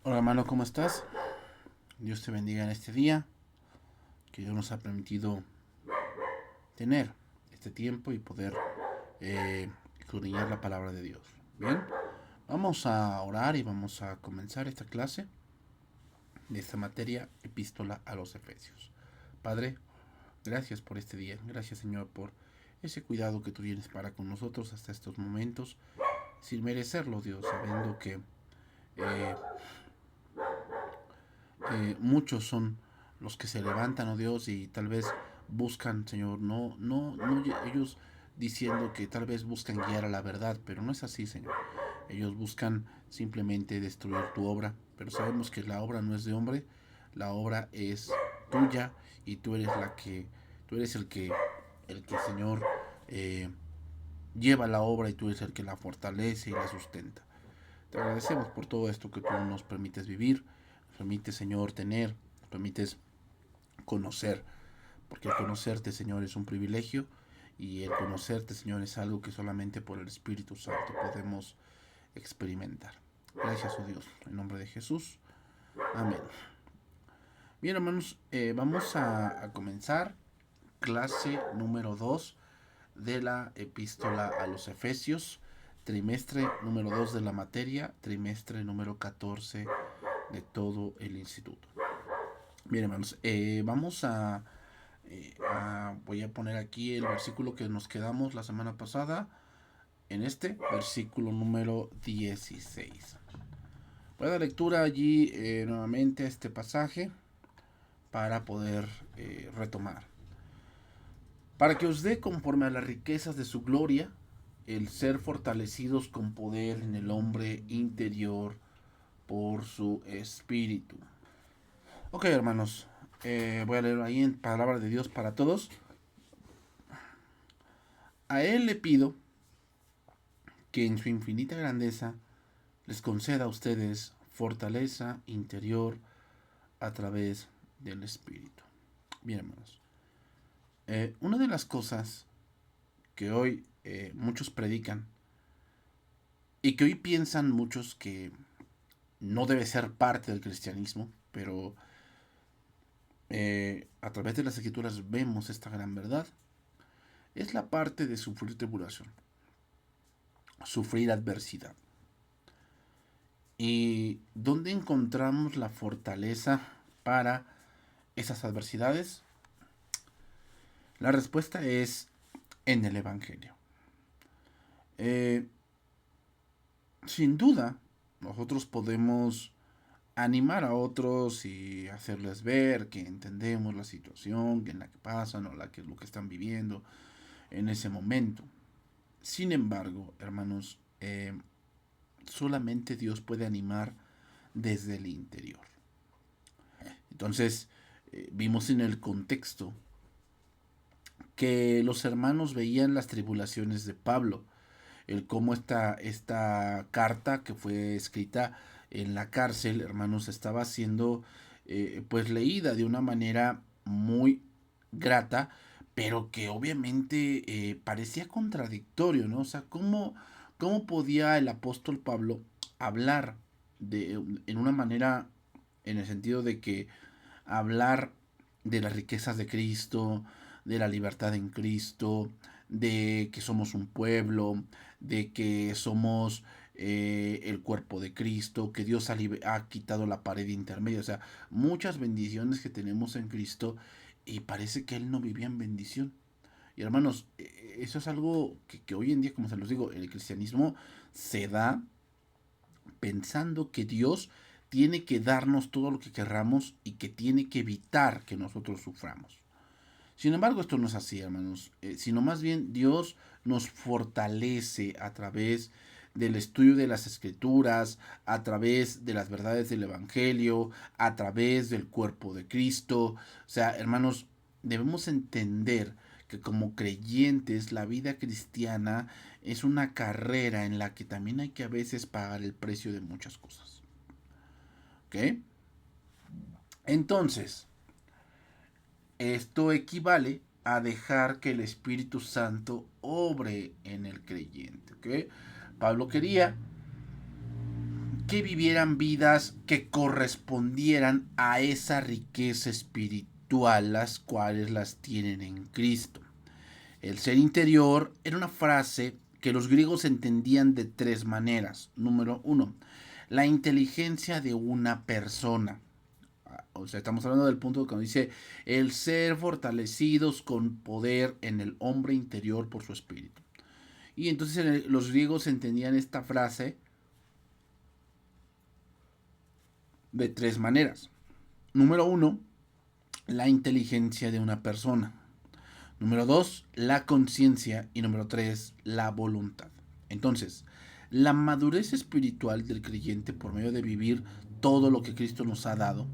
Hola hermano, ¿cómo estás? Dios te bendiga en este día, que Dios nos ha permitido tener este tiempo y poder escudriñar la palabra de Dios. Bien, vamos a orar y vamos a comenzar esta clase de esta materia, epístola a los Efesios. Padre, gracias por este día, gracias Señor por ese cuidado que tú tienes para con nosotros hasta estos momentos, sin merecerlo Dios, sabiendo que eh, muchos son los que se levantan, oh Dios, y tal vez buscan, Señor, no ellos diciendo que tal vez buscan guiar a la verdad, pero no es así, Señor. Ellos buscan simplemente destruir tu obra, pero sabemos que la obra no es de hombre, la obra es tuya y tú eres el que Señor eh, lleva la obra y tú eres el que la fortalece y la sustenta. Te agradecemos por todo esto que tú nos permites vivir, nos permites, Señor, tener, nos permites conocer, porque el conocerte, Señor, es un privilegio y el conocerte, Señor, es algo que solamente por el Espíritu Santo podemos experimentar. Gracias, oh Dios, en nombre de Jesús. Amén. Bien, hermanos, vamos a comenzar clase número 2 de la epístola a los Efesios, trimestre número 2 de la materia, trimestre número 14 de todo el instituto. Bien, hermanos, voy a poner aquí el versículo que nos quedamos la semana pasada, en este versículo número 16. Voy a dar lectura allí nuevamente a este pasaje para poder retomar. Para que os dé conforme a las riquezas de su gloria, el ser fortalecidos con poder en el hombre interior por su espíritu. Ok, hermanos, voy a leer ahí en palabra de Dios para todos. A Él le pido que en su infinita grandeza les conceda a ustedes fortaleza interior a través del Espíritu. Bien, hermanos, una de las cosas que hoy muchos predican y que hoy piensan muchos que no debe ser parte del cristianismo, pero a través de las escrituras vemos esta gran verdad, es la parte de sufrir tribulación, sufrir adversidad. ¿Y dónde encontramos la fortaleza para esas adversidades? La respuesta es en el Evangelio. Eh, Sin duda, nosotros podemos animar a otros y hacerles ver que entendemos la situación en la que pasan o lo que están viviendo en ese momento. Sin embargo, hermanos, solamente Dios puede animar desde el interior. Entonces, vimos en el contexto que los hermanos veían las tribulaciones de Pablo, el cómo esta carta que fue escrita en la cárcel, hermanos, estaba siendo pues leída de una manera muy grata, pero que obviamente parecía contradictorio, ¿no? O sea, ¿cómo podía el apóstol Pablo hablar en una manera, en el sentido de que hablar de las riquezas de Cristo, de la libertad en Cristo, de que somos un pueblo, de que somos el cuerpo de Cristo, que Dios ha quitado la pared intermedia, o sea, muchas bendiciones que tenemos en Cristo y parece que Él no vivía en bendición. Y hermanos, eso es algo que hoy en día, como se los digo, el cristianismo se da pensando que Dios tiene que darnos todo lo que querramos y que tiene que evitar que nosotros suframos. Sin embargo, esto no es así, hermanos, sino más bien Dios nos fortalece a través del estudio de las escrituras, a través de las verdades del Evangelio, a través del cuerpo de Cristo. O sea, hermanos, debemos entender que como creyentes la vida cristiana es una carrera en la que también hay que a veces pagar el precio de muchas cosas. ¿Ok? Entonces, esto equivale a dejar que el Espíritu Santo obre en el creyente. ¿Okay? Pablo quería que vivieran vidas que correspondieran a esa riqueza espiritual, las cuales las tienen en Cristo. El ser interior era una frase que los griegos entendían de tres maneras. Número uno, la inteligencia de una persona. O sea, estamos hablando del punto cuando dice el ser fortalecidos con poder en el hombre interior por su espíritu. Y entonces los griegos entendían esta frase de tres maneras. Número uno, la inteligencia de una persona. Número 2, la conciencia. Y número 3, la voluntad. Entonces, la madurez espiritual del creyente por medio de vivir todo lo que Cristo nos ha dado.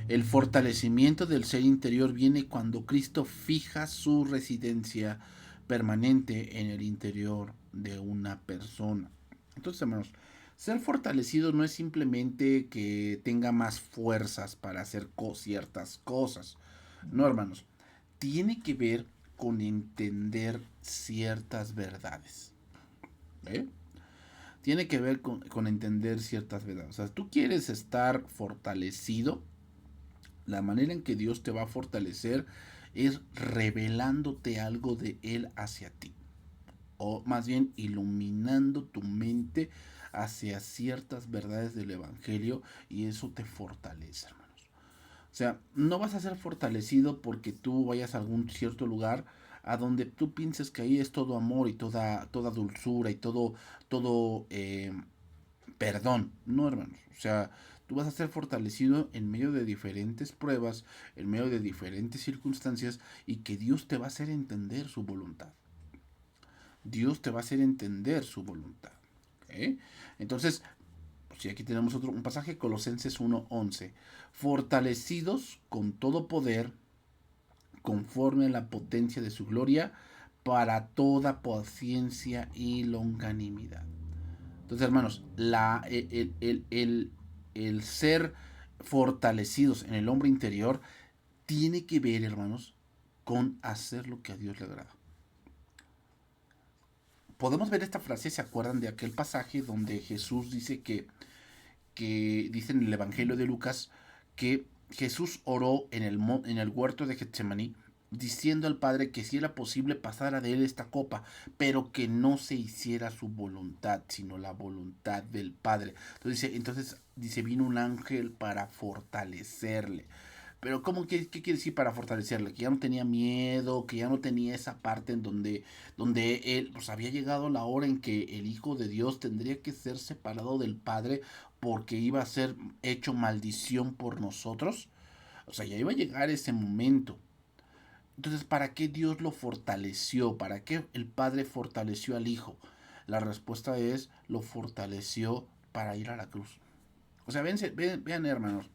El fortalecimiento del ser interior viene cuando Cristo fija su residencia permanente en el interior de una persona. Entonces, hermanos, ser fortalecido no es simplemente que tenga más fuerzas para hacer ciertas cosas. No, hermanos. Tiene que ver con entender ciertas verdades. ¿Eh? Tiene que ver con entender ciertas verdades. O sea, tú quieres estar fortalecido. La manera en que Dios te va a fortalecer es revelándote algo de Él hacia ti. O más bien iluminando tu mente hacia ciertas verdades del Evangelio, y eso te fortalece, hermanos. O sea, no vas a ser fortalecido porque tú vayas a algún cierto lugar a donde tú pienses que ahí es todo amor y toda dulzura y todo perdón. No, hermanos. O sea, tú vas a ser fortalecido en medio de diferentes pruebas, en medio de diferentes circunstancias, y que Dios te va a hacer entender su voluntad. Dios te va a hacer entender su voluntad. ¿Okay? Entonces, si aquí tenemos un pasaje, Colosenses 1:11. Fortalecidos con todo poder, conforme a la potencia de su gloria, para toda paciencia y longanimidad. Entonces, hermanos, el ser fortalecidos en el hombre interior tiene que ver, hermanos, con hacer lo que a Dios le agrada. Podemos ver esta frase, ¿se acuerdan de aquel pasaje donde Jesús dice que dice en el Evangelio de Lucas que Jesús oró en el huerto de Getsemaní, diciendo al Padre que si era posible pasara de él esta copa, pero que no se hiciera su voluntad, sino la voluntad del Padre? Entonces dice, vino un ángel para fortalecerle. Pero ¿cómo qué quiere decir para fortalecerle? Que ya no tenía miedo, que ya no tenía esa parte en donde él, pues había llegado la hora en que el Hijo de Dios tendría que ser separado del Padre porque iba a ser hecho maldición por nosotros. O sea, ya iba a llegar ese momento. Entonces, ¿para qué Dios lo fortaleció? ¿Para qué el Padre fortaleció al Hijo? La respuesta es, lo fortaleció para ir a la cruz. O sea, vean hermanos,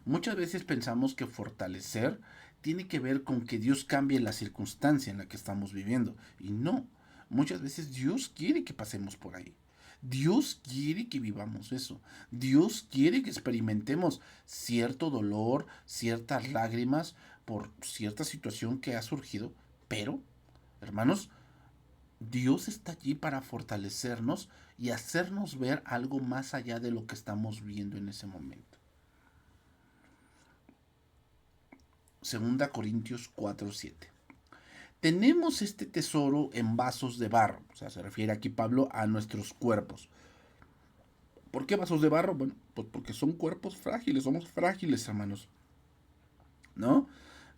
muchas veces pensamos que fortalecer tiene que ver con que Dios cambie la circunstancia en la que estamos viviendo. Y no, muchas veces Dios quiere que pasemos por ahí. Dios quiere que vivamos eso. Dios quiere que experimentemos cierto dolor, ciertas lágrimas por cierta situación que ha surgido. Pero, hermanos, Dios está allí para fortalecernos y hacernos ver algo más allá de lo que estamos viendo en ese momento. 2 Corintios 4:7. Tenemos este tesoro en vasos de barro. O sea, se refiere aquí Pablo a nuestros cuerpos. ¿Por qué vasos de barro? Bueno, pues porque son cuerpos frágiles, somos frágiles, hermanos. ¿No?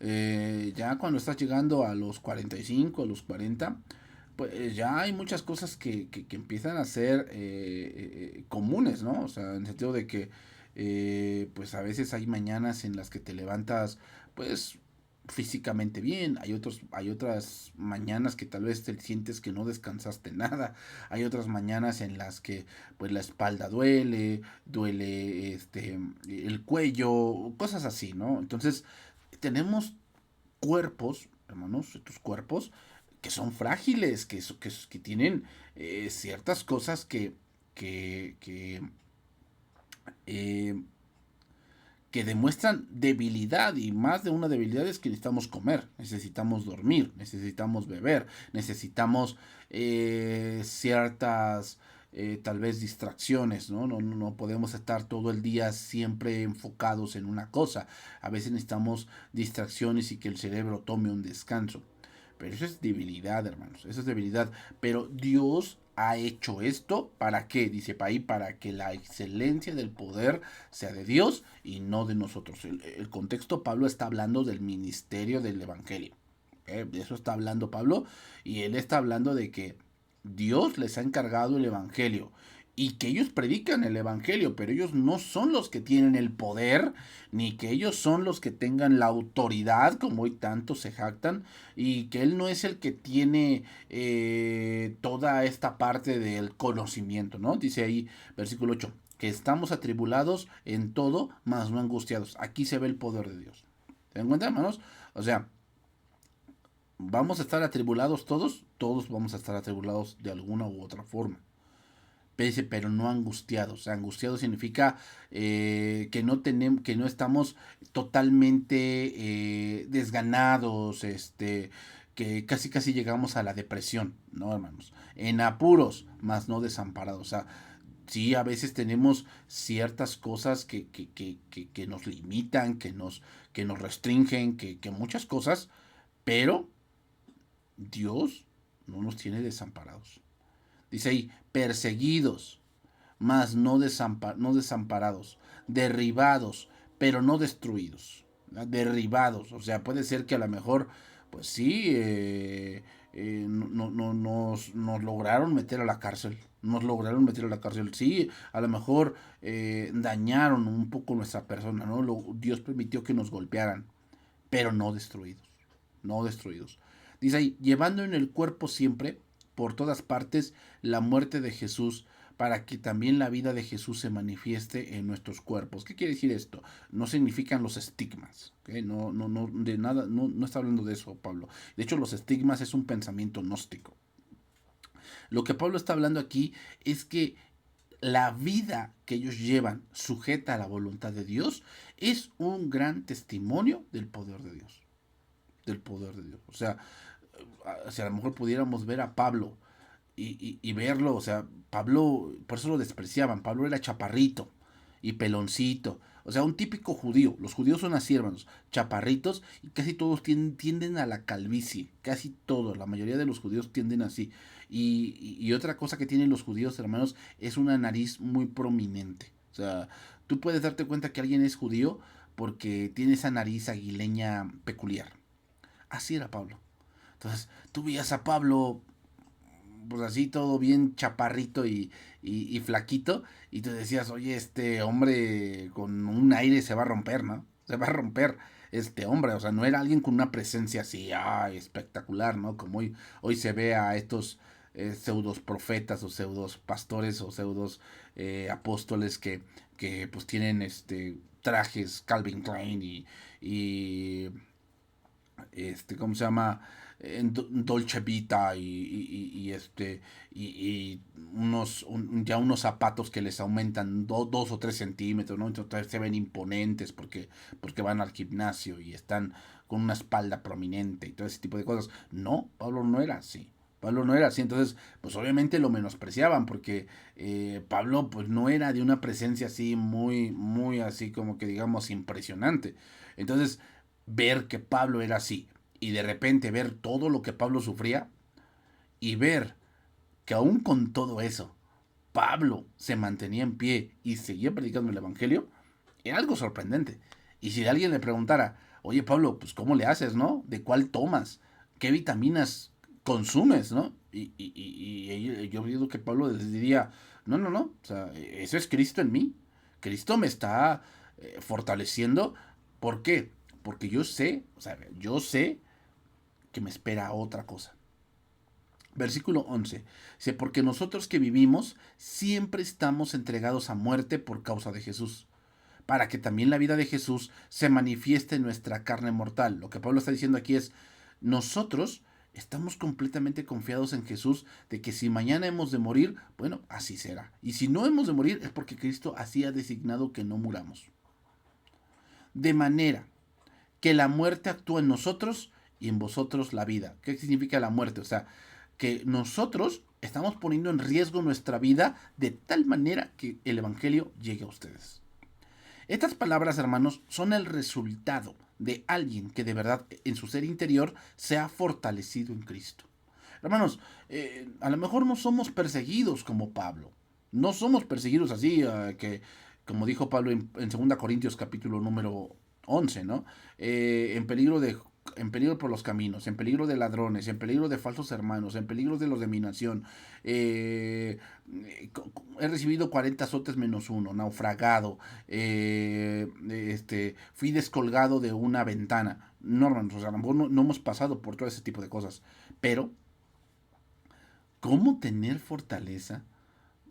Ya cuando estás llegando a los 45, a los 40, pues ya hay muchas cosas que empiezan a ser comunes, ¿no? O sea, en el sentido de que pues a veces hay mañanas en las que te levantas pues físicamente bien, hay otras mañanas que tal vez te sientes que no descansaste nada, hay otras mañanas en las que pues la espalda duele el cuello, cosas así, ¿no? Entonces tenemos cuerpos, hermanos, estos cuerpos que son frágiles, que tienen ciertas cosas eh, que demuestran debilidad, y más de una debilidad es que necesitamos comer, necesitamos dormir, necesitamos beber, necesitamos ciertas tal vez distracciones, ¿no? No podemos estar todo el día siempre enfocados en una cosa. A veces necesitamos distracciones y que el cerebro tome un descanso. Pero eso es debilidad, hermanos. Eso es debilidad. Pero Dios ha hecho esto para qué, dice ahí, para que la excelencia del poder sea de Dios y no de nosotros. El contexto, Pablo está hablando del ministerio del Evangelio. De eso está hablando Pablo, y él está hablando de que Dios les ha encargado el Evangelio y que ellos predican el Evangelio, pero ellos no son los que tienen el poder, ni que ellos son los que tengan la autoridad, como hoy tantos se jactan, y que Él no es el que tiene toda esta parte del conocimiento, ¿no? Dice ahí, versículo 8, que estamos atribulados en todo, mas no angustiados. Aquí se ve el poder de Dios. ¿Se dan cuenta, hermanos? O sea, ¿vamos a estar atribulados todos? Todos vamos a estar atribulados de alguna u otra forma. Pero no angustiados. Angustiados significa que no estamos totalmente desganados, que casi llegamos a la depresión, ¿no, hermanos? En apuros, más no desamparados. O sea, sí, a veces tenemos ciertas cosas que nos limitan, que nos restringen, que muchas cosas, pero Dios no nos tiene desamparados. Dice ahí, perseguidos, mas no desamparados, derribados, pero no destruidos. ¿Verdad? Derribados, o sea, puede ser que a lo mejor, pues sí, nos lograron meter a la cárcel. Nos lograron meter a la cárcel. Sí, a lo mejor dañaron un poco nuestra persona, ¿no? Dios permitió que nos golpearan, pero no destruidos. No destruidos. Dice ahí, llevando en el cuerpo siempre, por todas partes, la muerte de Jesús, para que también la vida de Jesús se manifieste en nuestros cuerpos. ¿Qué quiere decir esto? No significan los estigmas, ¿okay? No, de nada, no está hablando de eso Pablo. De hecho, los estigmas es un pensamiento gnóstico. Lo que Pablo está hablando aquí es que la vida que ellos llevan sujeta a la voluntad de Dios es un gran testimonio del poder de Dios. Del poder de Dios. O sea, si a lo mejor pudiéramos ver a Pablo y verlo, o sea, Pablo, por eso lo despreciaban, Pablo era chaparrito y peloncito, o sea, un típico judío. Los judíos son así, hermanos, chaparritos, y casi todos tienden a la calvicie, casi todos, la mayoría de los judíos tienden así. Y otra cosa que tienen los judíos, hermanos, es una nariz muy prominente. O sea, tú puedes darte cuenta que alguien es judío porque tiene esa nariz aguileña peculiar. Así era Pablo. Entonces, tú veías a Pablo, pues así todo bien chaparrito y flaquito, y tú decías, oye, este hombre con un aire se va a romper, ¿no? Se va a romper este hombre, o sea, no era alguien con una presencia así, espectacular, ¿no? Como hoy se ve a estos pseudos profetas o pseudos pastores o pseudos apóstoles que pues tienen trajes Calvin Klein y ¿cómo se llama? Dolce Vita y ya unos zapatos que les aumentan 2 o 3 centímetros, ¿no? Entonces se ven imponentes porque van al gimnasio y están con una espalda prominente y todo ese tipo de cosas. No, Pablo no era así. Pablo no era así, entonces pues obviamente lo menospreciaban porque Pablo pues no era de una presencia así muy así como que digamos impresionante. Entonces ver que Pablo era así y de repente ver todo lo que Pablo sufría y ver que aún con todo eso Pablo se mantenía en pie y seguía predicando el Evangelio, era algo sorprendente. Y si alguien le preguntara, oye Pablo, pues ¿cómo le haces, no? ¿De cuál tomas? ¿Qué vitaminas consumes, no? Y yo digo que Pablo les diría, no, o sea, eso es Cristo en mí. Cristo me está fortaleciendo. ¿Por qué? Porque yo sé, o sea, yo sé que me espera otra cosa. Versículo 11. Dice, porque nosotros que vivimos siempre estamos entregados a muerte por causa de Jesús, para que también la vida de Jesús se manifieste en nuestra carne mortal. Lo que Pablo está diciendo aquí es, nosotros estamos completamente confiados en Jesús de que si mañana hemos de morir, bueno, así será. Y si no hemos de morir es porque Cristo así ha designado que no muramos. De manera que la muerte actúa en nosotros y en vosotros la vida. ¿Qué significa la muerte? O sea, que nosotros estamos poniendo en riesgo nuestra vida de tal manera que el Evangelio llegue a ustedes. Estas palabras, hermanos, son el resultado de alguien que de verdad en su ser interior se ha fortalecido en Cristo. Hermanos, a lo mejor no somos perseguidos como Pablo. No somos perseguidos así, que, como dijo Pablo en 2 Corintios capítulo número 11, ¿no? En peligro en peligro por los caminos, en peligro de ladrones, en peligro de falsos hermanos, en peligro de los de mi nación. Eh, He recibido 40 azotes menos uno, naufragado, fui descolgado de una ventana. No, hermanos, o sea, a lo mejor no hemos pasado por todo ese tipo de cosas, pero ¿cómo tener fortaleza?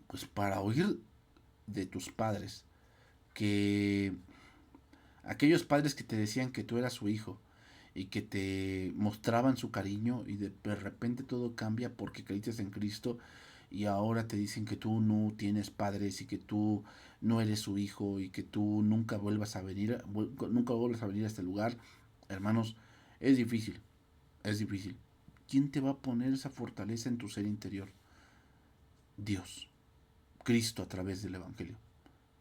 Pues para oír de tus padres que aquellos padres que te decían que tú eras su hijo y que te mostraban su cariño y de repente todo cambia porque creíste en Cristo y ahora te dicen que tú no tienes padres y que tú no eres su hijo y que tú nunca vuelvas a venir, nunca vuelvas a venir a este lugar. Hermanos, es difícil, es difícil. ¿Quién te va a poner esa fortaleza en tu ser interior? Dios, Cristo a través del Evangelio.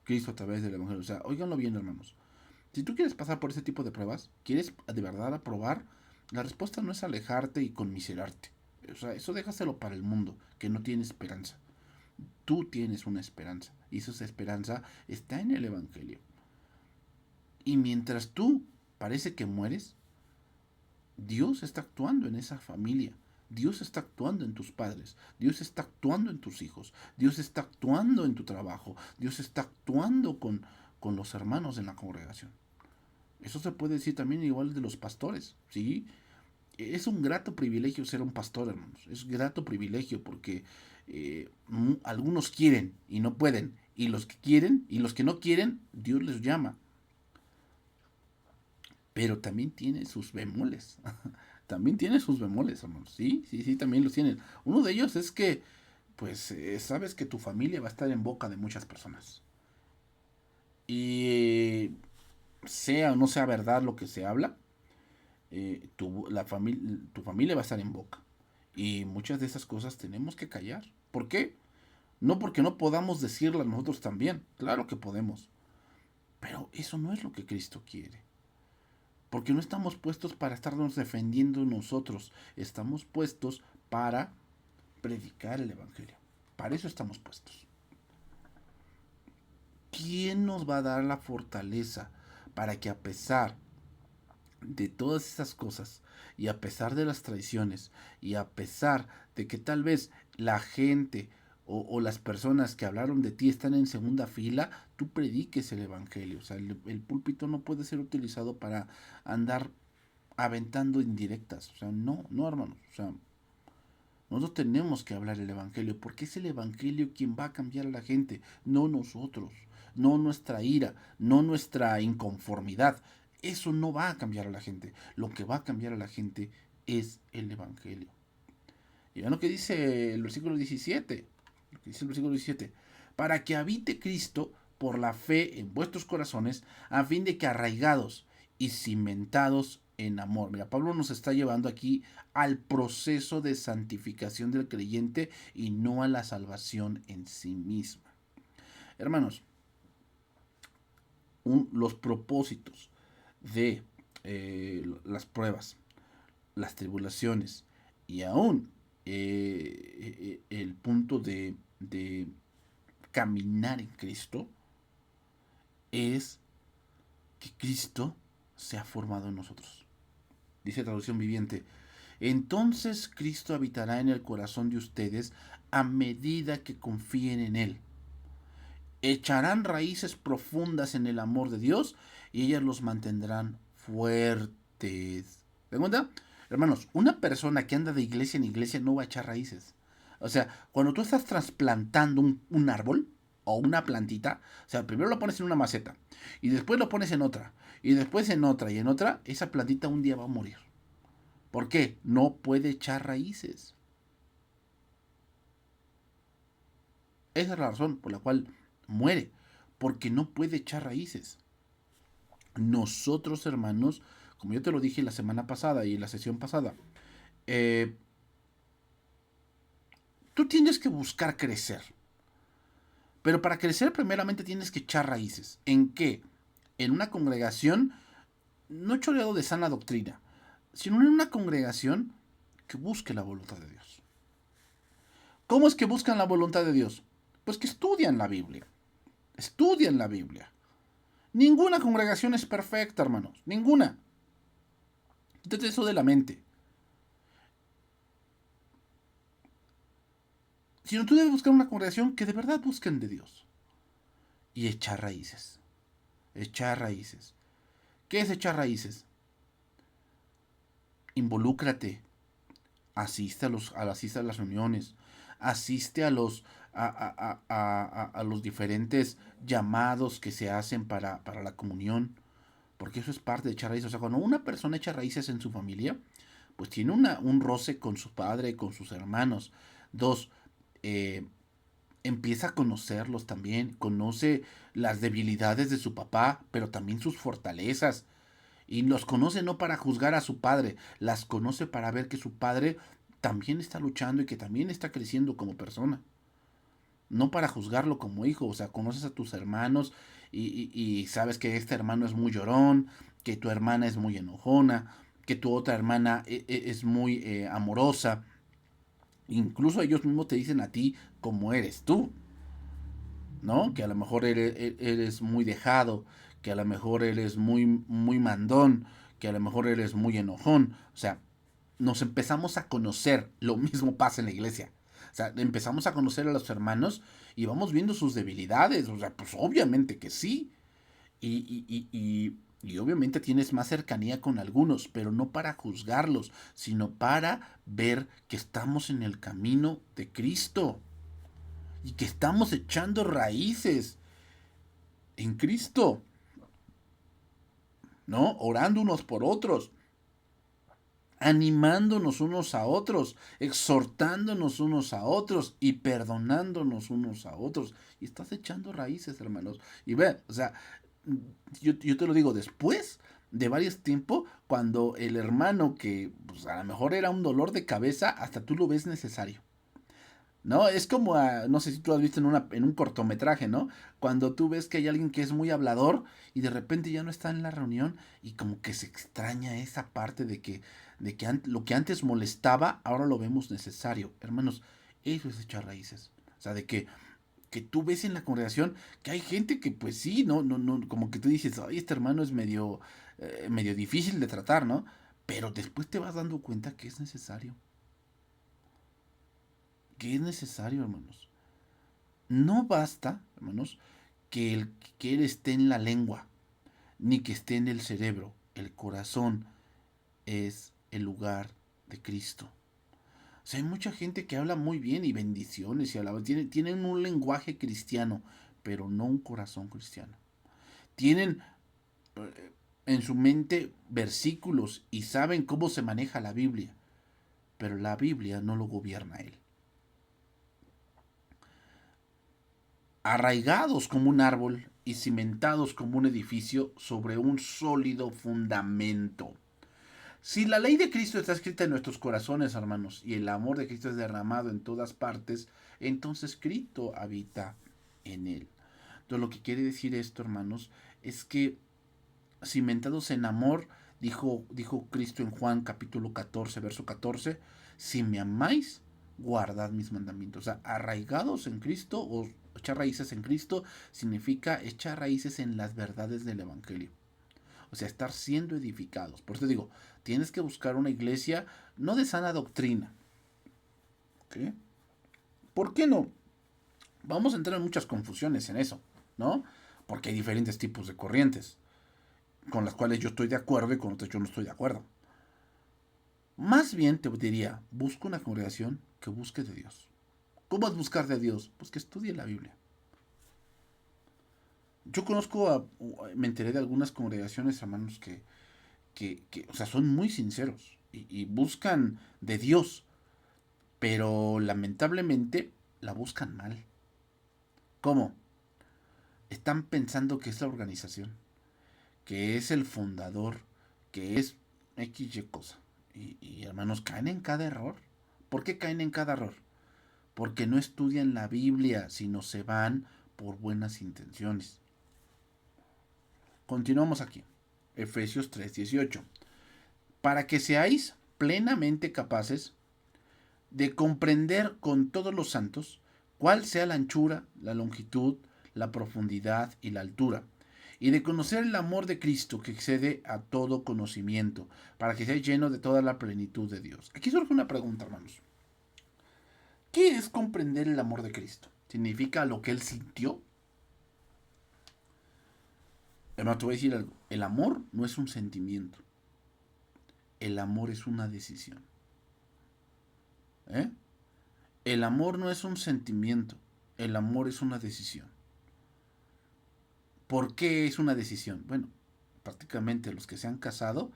Cristo a través del Evangelio. O sea, óiganlo bien, hermanos. Si tú quieres pasar por ese tipo de pruebas, quieres de verdad aprobar, la respuesta no es alejarte y conmiserarte. O sea, eso déjaselo para el mundo, que no tiene esperanza. Tú tienes una esperanza, y esa esperanza está en el Evangelio. Y mientras tú parece que mueres, Dios está actuando en esa familia. Dios está actuando en tus padres. Dios está actuando en tus hijos. Dios está actuando en tu trabajo. Dios está actuando con los hermanos en la congregación. Eso se puede decir también igual de los pastores, ¿sí? Es un grato privilegio ser un pastor, hermanos. Es grato privilegio porque algunos quieren y no pueden. Y los que quieren y los que no quieren, Dios les llama. Pero también tiene sus bemoles. También tiene sus bemoles, hermanos. Sí, sí, sí, también los tienen. Uno de ellos es que, pues, sabes que tu familia va a estar en boca de muchas personas. Y sea o no sea verdad lo que se habla, tu familia va a estar en boca. Y muchas de esas cosas tenemos que callar. ¿Por qué? No porque no podamos decirlas nosotros también. Claro que podemos. Pero eso no es lo que Cristo quiere. Porque no estamos puestos para estarnos defendiendo nosotros. Estamos puestos para predicar el Evangelio. Para eso estamos puestos. ¿Quién nos va a dar la fortaleza para que a pesar de todas esas cosas y a pesar de las traiciones y a pesar de que tal vez la gente o las personas que hablaron de ti están en segunda fila, tú prediques el Evangelio? O sea, el púlpito no puede ser utilizado para andar aventando indirectas. O sea, no, no, hermanos. O sea, nosotros tenemos que hablar el Evangelio, porque es el Evangelio quien va a cambiar a la gente, no nosotros, no nuestra ira, no nuestra inconformidad. Eso no va a cambiar a la gente. Lo que va a cambiar a la gente es el Evangelio. Y vean lo que dice el versículo 17. Lo que dice el versículo 17. Para que habite Cristo por la fe en vuestros corazones, a fin de que arraigados y cimentados en amor. Mira, Pablo nos está llevando aquí al proceso de santificación del creyente y no a la salvación en sí misma. Hermanos, los propósitos de las pruebas, las tribulaciones y aún el punto de caminar en Cristo es que Cristo se ha formado en nosotros. Dice traducción viviente: entonces Cristo habitará en el corazón de ustedes a medida que confíen en Él. Echarán raíces profundas en el amor de Dios y ellas los mantendrán fuertes. ¿Te cuenta? Hermanos, una persona que anda de iglesia en iglesia no va a echar raíces. O sea, cuando tú estás trasplantando un árbol o una plantita, o sea, primero lo pones en una maceta y después lo pones en otra y después en otra y en otra, esa plantita un día va a morir. ¿Por qué? No puede echar raíces. Esa es la razón por la cual muere, porque no puede echar raíces. Nosotros, hermanos, como yo te lo dije la semana pasada y en la sesión pasada, eh, Tú tienes que buscar crecer. Pero para crecer primeramente tienes que echar raíces. ¿En qué? En una congregación, no choreado de sana doctrina, sino en una congregación que busque la voluntad de Dios. ¿Cómo es que buscan la voluntad de Dios? Pues que estudian la Biblia. Estudian la Biblia. Ninguna congregación es perfecta, hermanos. Ninguna. Quítate eso de la mente. Sino tú debes buscar una congregación que de verdad busquen de Dios. Y echar raíces. Echar raíces. ¿Qué es echar raíces? Involúcrate. Asiste a las reuniones. Asiste a los diferentes llamados que se hacen para la comunión. Porque eso es parte de echar raíces. O sea, cuando una persona echa raíces en su familia, pues tiene un roce con su padre, con sus hermanos. Dos, eh, empieza a conocerlos también. Conoce las debilidades de su papá, pero también sus fortalezas. Y los conoce no para juzgar a su padre, las conoce para ver que su padre también está luchando y que también está creciendo como persona. No para juzgarlo como hijo, o sea, conoces a tus hermanos y sabes que este hermano es muy llorón, que tu hermana es muy enojona, que tu otra hermana es muy amorosa. Incluso ellos mismos te dicen a ti cómo eres tú, ¿no? Que a lo mejor eres muy dejado, que a lo mejor eres muy mandón, que a lo mejor eres muy enojón. O sea, nos empezamos a conocer. Lo mismo pasa en la iglesia. O sea, empezamos a conocer a los hermanos y vamos viendo sus debilidades. O sea, pues obviamente que sí. Y obviamente tienes más cercanía con algunos, pero no para juzgarlos, sino para ver que estamos en el camino de Cristo y que estamos echando raíces en Cristo, ¿no? Orando unos por otros, animándonos unos a otros, exhortándonos unos a otros y perdonándonos unos a otros. Y estás echando raíces, hermanos. Y ve, o sea, yo te lo digo, después de varios tiempos, cuando el hermano que pues, a lo mejor era un dolor de cabeza, hasta tú lo ves necesario. ¿No? Es como, no sé si tú has visto en un cortometraje, ¿no? Cuando tú ves que hay alguien que es muy hablador y de repente ya no está en la reunión y como que se extraña esa parte de que lo que antes molestaba, ahora lo vemos necesario. Hermanos, eso es echar raíces. O sea, de que tú ves en la congregación que hay gente que pues sí, no, como que tú dices, ay, este hermano es medio difícil de tratar, ¿no? Pero después te vas dando cuenta que es necesario. Que es necesario, hermanos. No basta, hermanos, que él esté en la lengua, ni que esté en el cerebro. El corazón es el lugar de Cristo. O sea, hay mucha gente que habla muy bien y bendiciones y tienen un lenguaje cristiano, pero no un corazón cristiano. Tienen en su mente versículos y saben cómo se maneja la Biblia, pero la Biblia no lo gobierna él. Arraigados como un árbol y cimentados como un edificio sobre un sólido fundamento. Si la ley de Cristo está escrita en nuestros corazones, hermanos, y el amor de Cristo es derramado en todas partes, entonces Cristo habita en él. Entonces lo que quiere decir esto, hermanos, es que cimentados en amor, dijo Cristo en Juan capítulo 14, verso 14, si me amáis, guardad mis mandamientos. O sea, arraigados en Cristo o echar raíces en Cristo significa echar raíces en las verdades del Evangelio. O sea, estar siendo edificados. Por eso digo, tienes que buscar una iglesia no de sana doctrina. ¿Ok? ¿Por qué no? Vamos a entrar en muchas confusiones en eso, ¿no? Porque hay diferentes tipos de corrientes, con las cuales yo estoy de acuerdo y con otras yo no estoy de acuerdo. Más bien te diría, busca una congregación que busque de Dios. ¿Cómo es buscar de Dios? Pues que estudie la Biblia. Yo me enteré de algunas congregaciones, hermanos, que o sea, son muy sinceros y buscan de Dios, pero lamentablemente la buscan mal. ¿Cómo? Están pensando que es la organización, que es el fundador, que es XY cosa. Y hermanos, caen en cada error. ¿Por qué caen en cada error? porque no estudian la Biblia, sino se van por buenas intenciones. Continuamos aquí. Efesios 3:18. Para que seáis plenamente capaces de comprender con todos los santos cuál sea la anchura, la longitud, la profundidad y la altura, y de conocer el amor de Cristo que excede a todo conocimiento, para que seáis llenos de toda la plenitud de Dios. Aquí surge una pregunta, hermanos. ¿Qué es comprender el amor de Cristo? ¿Significa lo que Él sintió? Hermano, te voy a decir algo. El amor no es un sentimiento. El amor es una decisión. ¿Eh? El amor no es un sentimiento. El amor es una decisión. ¿Por qué es una decisión? Bueno, prácticamente los que se han casado,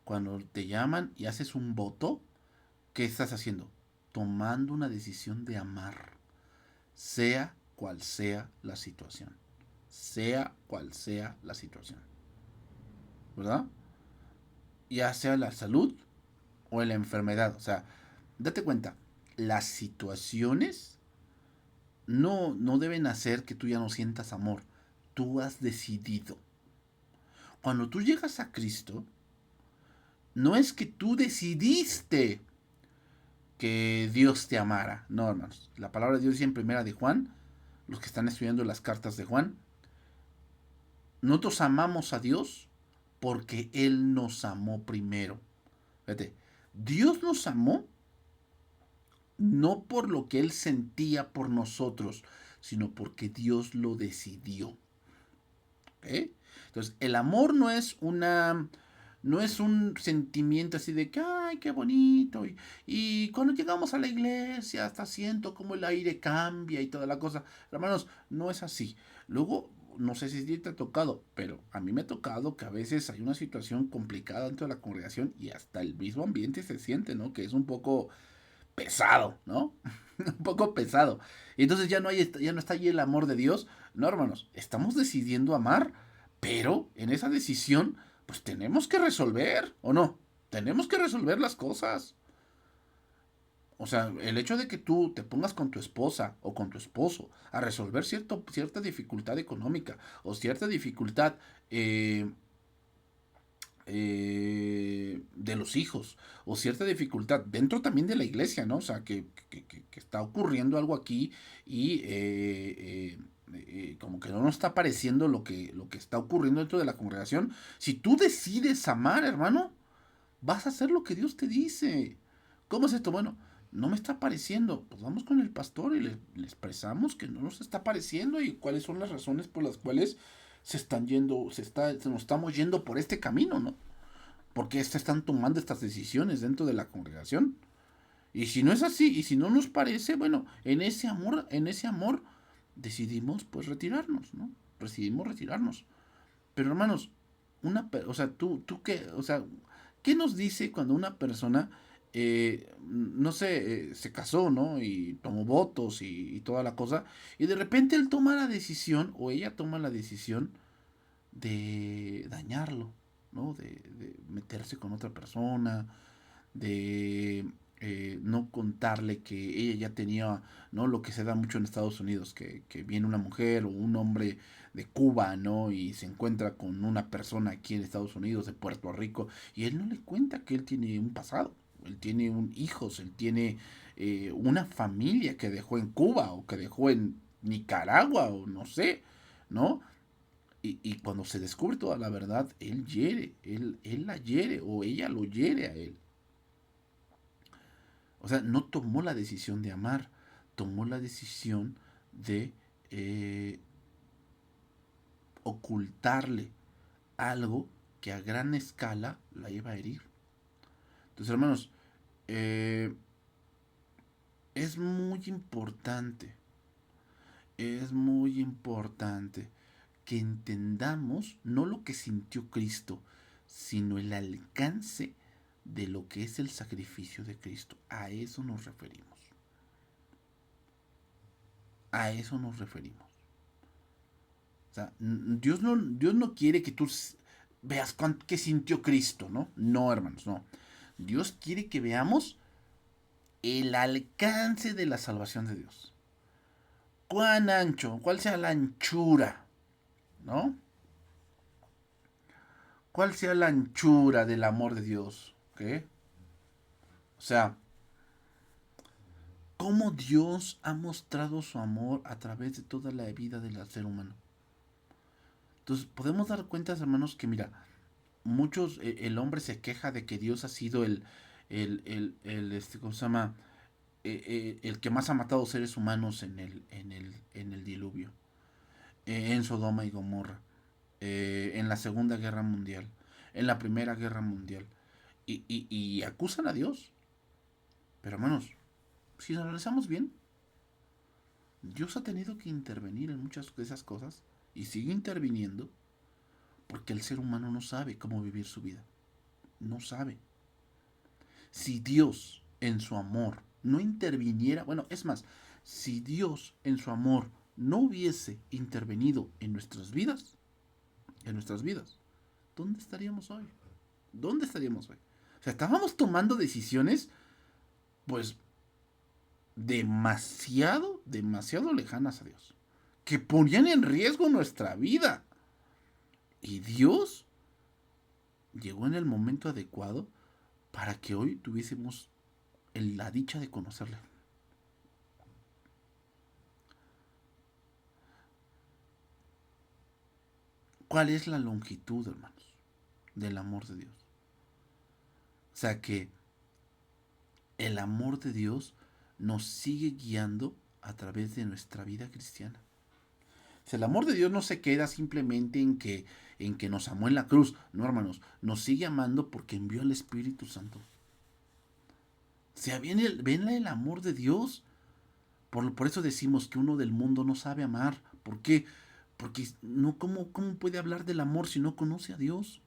cuando te llaman y haces un voto, ¿qué estás haciendo? Tomando una decisión de amar, sea cual sea la situación. Sea cual sea la situación. ¿Verdad? Ya sea la salud o la enfermedad. O sea, date cuenta, las situaciones no deben hacer que tú ya no sientas amor. Tú has decidido. Cuando tú llegas a Cristo, no es que tú decidiste que Dios te amara. No, hermanos. La palabra de Dios dice en primera de Juan, los que están estudiando las cartas de Juan, nosotros amamos a Dios porque Él nos amó primero. Fíjate, Dios nos amó no por lo que Él sentía por nosotros, sino porque Dios lo decidió. ¿Okay? Entonces, el amor no es un sentimiento así de que, ay, qué bonito. Y cuando llegamos a la iglesia, hasta siento como el aire cambia y toda la cosa. Hermanos, no es así. Luego, no sé si te ha tocado, pero a mí me ha tocado que a veces hay una situación complicada dentro de la congregación y hasta el mismo ambiente se siente, ¿no? Que es un poco pesado, ¿no? Un poco pesado. Y entonces ya no está ahí el amor de Dios. No, hermanos, estamos decidiendo amar, pero en esa decisión, pues tenemos que resolver, ¿o no? Tenemos que resolver las cosas. O sea, el hecho de que tú te pongas con tu esposa o con tu esposo a resolver cierta dificultad económica o cierta dificultad de los hijos o cierta dificultad dentro también de la iglesia, ¿no? O sea, que está ocurriendo algo aquí y como que no nos está pareciendo lo que está ocurriendo dentro de la congregación. Si tú decides amar, hermano, vas a hacer lo que Dios te dice. ¿Cómo es esto? Bueno, no me está pareciendo. Pues vamos con el pastor y le expresamos que no nos está pareciendo y cuáles son las razones por las cuales se nos estamos yendo por este camino, ¿no? Porque se están tomando estas decisiones dentro de la congregación. Y si no es así, y si no nos parece, bueno, en ese amor decidimos pues retirarnos, ¿no? Decidimos retirarnos. Pero hermanos, o sea, tú qué, o sea, ¿qué nos dice cuando una persona, no sé, se casó, ¿no? Y tomó votos y toda la cosa, y de repente él toma la decisión, o ella toma la decisión de dañarlo, ¿no? De meterse con otra persona, de no contarle que ella ya tenía, ¿no? Lo que se da mucho en Estados Unidos, que viene una mujer o un hombre de Cuba, ¿no? Y se encuentra con una persona aquí en Estados Unidos, de Puerto Rico, y él no le cuenta que él tiene un pasado, él tiene hijos, él tiene una familia que dejó en Cuba o que dejó en Nicaragua o no sé, ¿no? Y cuando se descubre toda la verdad, él hiere, él la hiere o ella lo hiere a él. O sea, no tomó la decisión de amar, tomó la decisión de ocultarle algo que a gran escala la iba a herir. Entonces, hermanos, eh, es es muy importante que entendamos no lo que sintió Cristo, sino el alcance de lo que es el sacrificio de Cristo. A eso nos referimos. A eso nos referimos. O sea, Dios no quiere que tú veas qué sintió Cristo, ¿no? No, hermanos, no. Dios quiere que veamos el alcance de la salvación de Dios. Cuán ancho, cuál sea la anchura, ¿no? Cuál sea la anchura del amor de Dios, ¿ok? O sea, cómo Dios ha mostrado su amor a través de toda la vida del ser humano. Entonces, podemos dar cuenta, hermanos, que mira, muchos, el hombre se queja de que Dios ha sido ¿cómo se llama? El que más ha matado seres humanos en el diluvio, en Sodoma y Gomorra, en la Segunda Guerra Mundial, en la Primera Guerra Mundial, y acusan a Dios. Pero hermanos, si nos analizamos bien, Dios ha tenido que intervenir en muchas de esas cosas y sigue interviniendo porque el ser humano no sabe cómo vivir su vida. No sabe. Si Dios en su amor no interviniera, bueno, es más, si Dios en su amor no hubiese intervenido en nuestras vidas, ¿dónde estaríamos hoy? ¿Dónde estaríamos hoy? O sea, estábamos tomando decisiones, pues, demasiado lejanas a Dios, que ponían en riesgo nuestra vida. Y Dios llegó en el momento adecuado para que hoy tuviésemos la dicha de conocerle. ¿Cuál es la longitud, hermanos, del amor de Dios? O sea que el amor de Dios nos sigue guiando a través de nuestra vida cristiana. O sea, el amor de Dios no se queda simplemente en que nos amó en la cruz. No, hermanos, nos sigue amando porque envió al Espíritu Santo. O sea, ven el amor de Dios. Por eso decimos que uno del mundo no sabe amar. ¿Por qué? Porque no, ¿cómo puede hablar del amor si no conoce a Dios?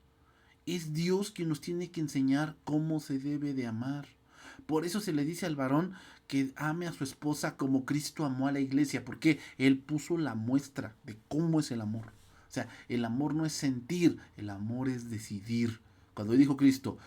Es Dios quien nos tiene que enseñar cómo se debe de amar. Por eso se le dice al varón que ame a su esposa como Cristo amó a la iglesia, porque Él puso la muestra de cómo es el amor. O sea, el amor no es sentir, el amor es decidir. Cuando dijo Cristo,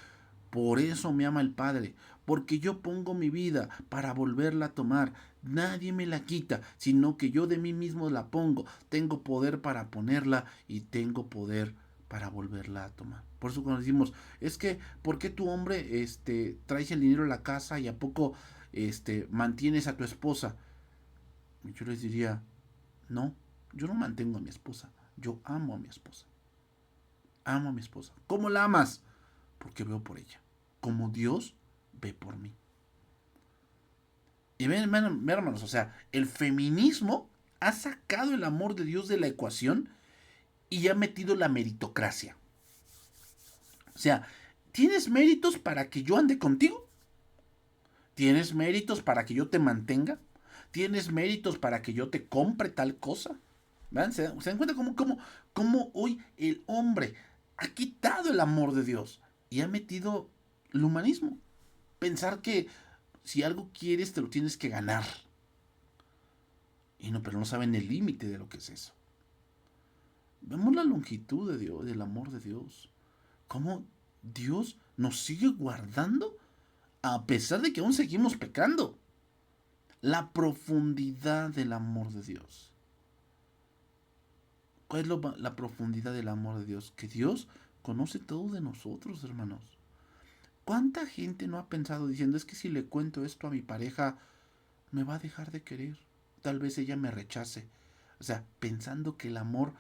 por eso me ama el Padre, porque yo pongo mi vida para volverla a tomar. Nadie me la quita, sino que yo de mí mismo la pongo. Tengo poder para ponerla y tengo poder para volverla a tomar. Por eso cuando decimos, es que, ¿por qué tu hombre traes el dinero a la casa y a poco mantienes a tu esposa? Y yo les diría, no, yo no mantengo a mi esposa, yo amo a mi esposa. Amo a mi esposa. ¿Cómo la amas? Porque veo por ella. Como Dios ve por mí. Y ven, hermanos, o sea, el feminismo ha sacado el amor de Dios de la ecuación y ha metido la meritocracia. O sea, ¿tienes méritos para que yo ande contigo? ¿Tienes méritos para que yo te mantenga? ¿Tienes méritos para que yo te compre tal cosa? ¿Ven? ¿Se dan cuenta cómo hoy el hombre ha quitado el amor de Dios y ha metido el humanismo? Pensar que si algo quieres te lo tienes que ganar. Y no, pero no saben el límite de lo que es eso. Vemos la longitud de Dios, del amor de Dios. Cómo Dios nos sigue guardando a pesar de que aún seguimos pecando. La profundidad del amor de Dios. ¿Cuál es la profundidad del amor de Dios? Que Dios conoce todo de nosotros, hermanos. ¿Cuánta gente no ha pensado diciendo, es que si le cuento esto a mi pareja, me va a dejar de querer? Tal vez ella me rechace. O sea, pensando que el amor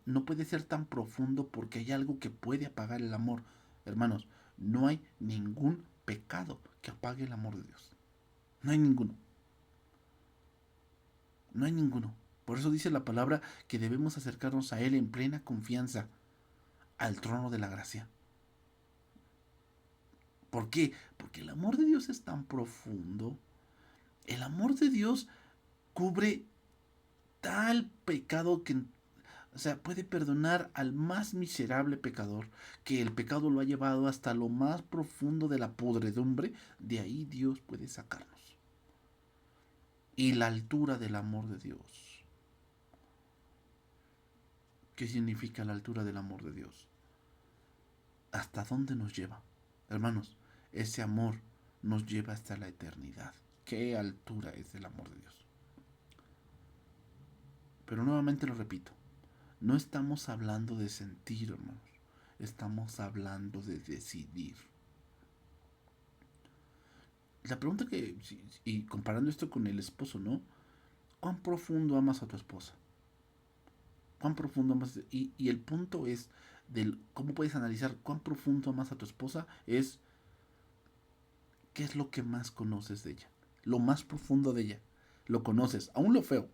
no puede ser tan profundo porque hay algo que puede apagar el amor. Hermanos, no hay ningún pecado que apague el amor de Dios. No hay ninguno. No hay ninguno. Por eso dice la palabra que debemos acercarnos a Él en plena confianza, al trono de la gracia. ¿Por qué? Porque el amor de Dios es tan profundo. El amor de Dios cubre tal pecado que, o sea, puede perdonar al más miserable pecador, que el pecado lo ha llevado hasta lo más profundo de la podredumbre. De ahí Dios puede sacarnos. Y la altura del amor de Dios. ¿Qué significa la altura del amor de Dios? ¿Hasta dónde nos lleva? Hermanos, ese amor nos lleva hasta la eternidad. Qué altura es el amor de Dios. Pero nuevamente lo repito, no estamos hablando de sentir, hermanos. Estamos hablando de decidir. La pregunta que, y comparando esto con el esposo, ¿no? ¿Cuán profundo amas a tu esposa? ¿Cuán profundo amas? Y el punto es, del cómo puedes analizar cuán profundo amas a tu esposa, es qué es lo que más conoces de ella. Lo más profundo de ella. Lo conoces, aún lo feo.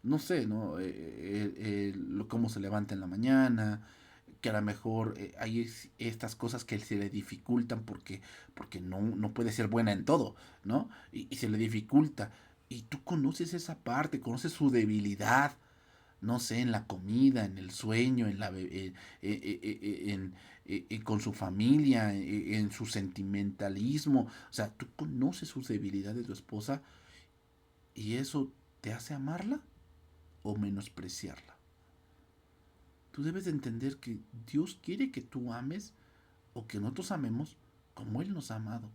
No sé, ¿no? Cómo se levanta en la mañana, que a lo mejor hay estas cosas que se le dificultan porque no puede ser buena en todo, ¿no? Y se le dificulta. Y tú conoces esa parte, conoces su debilidad, no sé, en la comida, en el sueño, con su familia, en su sentimentalismo. O sea, tú conoces sus debilidades de tu esposa y eso te hace amarla o menospreciarla. Tú debes de entender que Dios quiere que tú ames o que nosotros amemos como Él nos ha amado.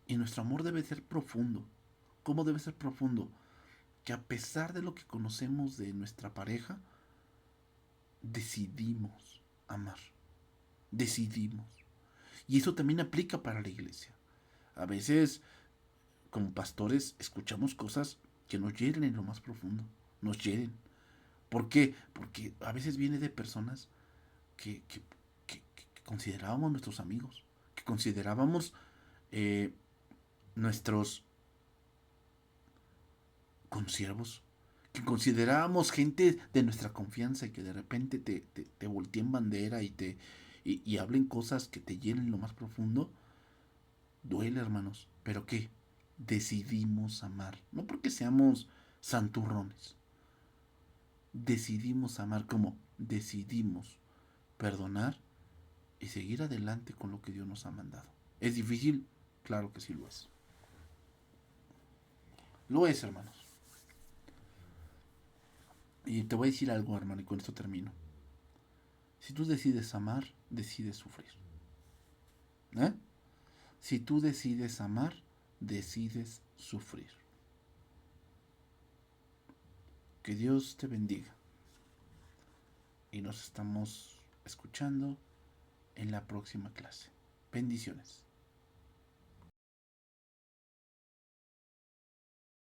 Y nuestro amor debe ser profundo. ¿Cómo debe ser profundo? Que a pesar de lo que conocemos de nuestra pareja, decidimos amar. Decidimos. Y eso también aplica para la iglesia. A veces, como pastores, escuchamos cosas que nos hieren en lo más profundo. Nos hieren. ¿Por qué? Porque a veces viene de personas que considerábamos nuestros amigos, que considerábamos eh, nuestros consiervos, que considerábamos gente de nuestra confianza y que de repente te volteen bandera y hablen cosas que te llenen lo más profundo. Duele, hermanos, pero ¿qué? Decidimos amar, no porque seamos santurrones, decidimos amar como decidimos perdonar y seguir adelante con lo que Dios nos ha mandado. ¿Es difícil? Claro que sí lo es. Lo es, hermanos. Y te voy a decir algo, hermano, y con esto termino. Si tú decides amar, decides sufrir. ¿Eh? Si tú decides amar, decides sufrir. Que Dios te bendiga. Y nos estamos escuchando en la próxima clase. Bendiciones.